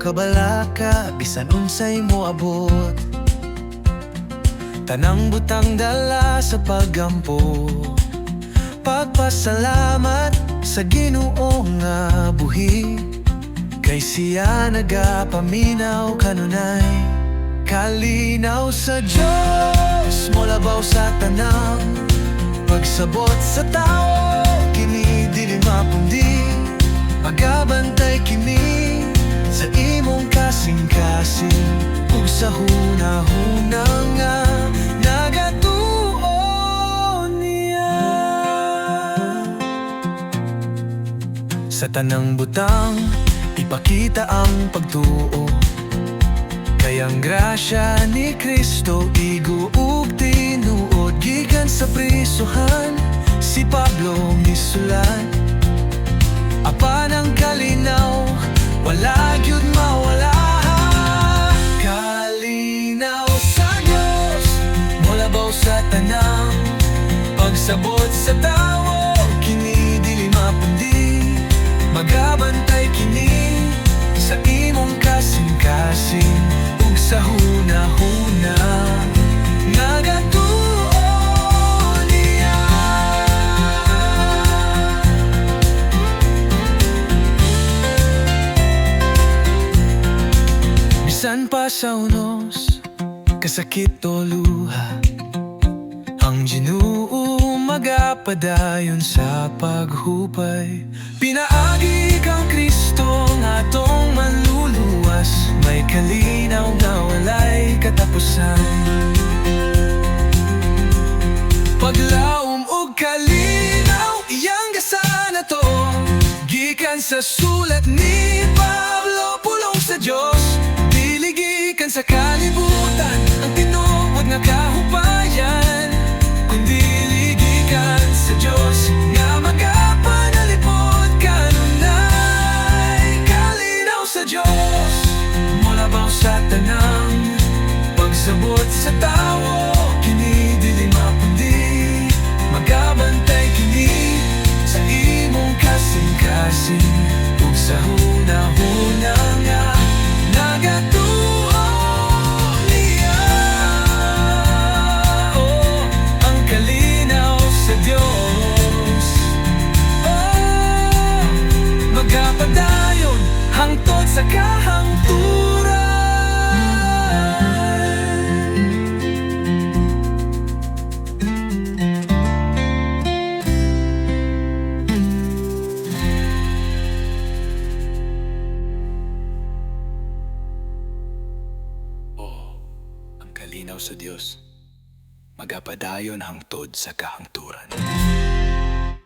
kabalaka, bisan unsay mo abot. Tanang butang dala sa paggampo, pagpasalamat sa Ginoo nga buhi. Kay siya nagapaminaw kanunay, kalinaw sa Diyos, molabaw sa tanang pagsabot sa tao, kini dili mapundi. Magabantay kini sa imong kasing-kasing, ug sa hunahuna nga nagatuo niya. Sa tanang butang ipakita ang pagtuo, kay ang grasya ni Kristo iguug tinuod. Gikan sa prisuhan si Pablo misulat, apan ang kalinaw wala gyud mawala. Kalinaw sa Dios, molabaw sa tanang pagsabot sa tawo, kini dili mapundi. Magabantay kini sa imong kasing-kasing, ug sa hunahuna nagatuo niya. Bisan pa sa unos, kasakit o luha, ang Ginoo magapadayon sa paghupay. Pinaagi kang Kristo nga atong manluluwas, may kalinaw na walay katapusan. Paglaom og kalinaw iyang gasana to, gikan sa sulat ni Pablo, pulong sa Dios. Dili gikan sa kalibutan ang tinuod nga kahupayan, kundi gikan sa Dios nga magapanalipod kanunay. Kalinaw sa Dios, molabaw sa tanang pagsabot sa tawo, kini dili mapundi. Magabantay kini sa imong kasing-kasing, ug sa hunahuna nga nagatuo niya. Oh, ang kalinaw sa Dios, oh, magapadayon hangtod sa kahangturan. Oh, ang kalinaw sa Dios, magapadayon hangtod sa kahangturan.